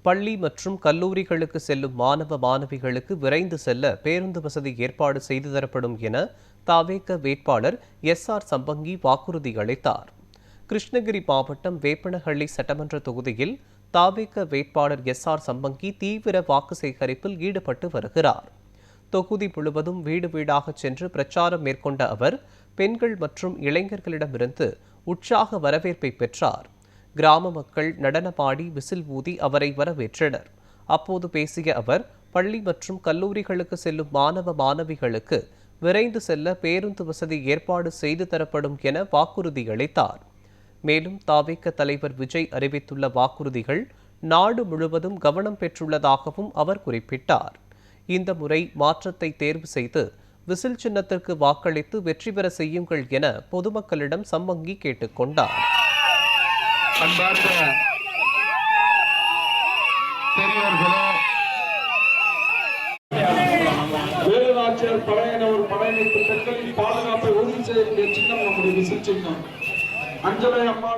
பள்ளி மற்றும் கல்லூரிகளுக்கு செல்லும் மாணவ மாணவிகளுக்கு விரைந்து செல்ல பேருந்து வசதி ஏற்பாடு செய்து தரப்படும் என தவேக வேட்பாளர் எஸ்.ஆர். சம்பங்கி வாக்குறுதி அளித்தார். கிருஷ்ணகிரி மாவட்டம் வேப்பனஹள்ளி சட்டமன்ற தொகுதியில் தவேக வேட்பாளர் எஸ்.ஆர். சம்பங்கி தீவிர வாக்கு சேகரிப்பில் ஈடுபட்டு வருகிறார். தொகுதி முழுவதும் வீடு வீடாக சென்று பிரச்சாரம் மேற்கொண்ட அவர் பெண்கள் மற்றும் இளைஞர்களிடமிருந்து உற்சாக வரவேற்பை பெற்றார். கிராம மக்கள் நடனப்பாடி விசில் ஊதி அவரை வரவேற்றனர். அப்போது பேசிய அவர் பள்ளி மற்றும் கல்லூரிகளுக்கு செல்லும் மாணவ மாணவிகளுக்கு விரைந்து செல்ல பேருந்து வசதி ஏற்பாடு செய்து தரப்படும் என வாக்குறுதி அளித்தார். மேலும் தவேக தலைவர் விஜய் அறிவித்துள்ள வாக்குறுதிகள் நாடு முழுவதும் கவனம் பெற்றுள்ளதாகவும் அவர் குறிப்பிட்டார். இந்த முறை மாற்றத்தை தேர்வு செய்து விசில் சின்னத்திற்கு வாக்களித்து வெற்றி பெற செய்யுங்கள் என பொதுமக்களிடம் சம்பங்கி கேட்டுக் கொண்டார். அன்பார்ந்த பெரியவர்களே, வேலுநாச்சியார் பழையன ஒரு பழையனைப்பு பெண்களின் பாதுகாப்பை உறுதி செய்ய சின்னம் நம்முடைய விசில் சின்னம். அஞ்சலை அம்மா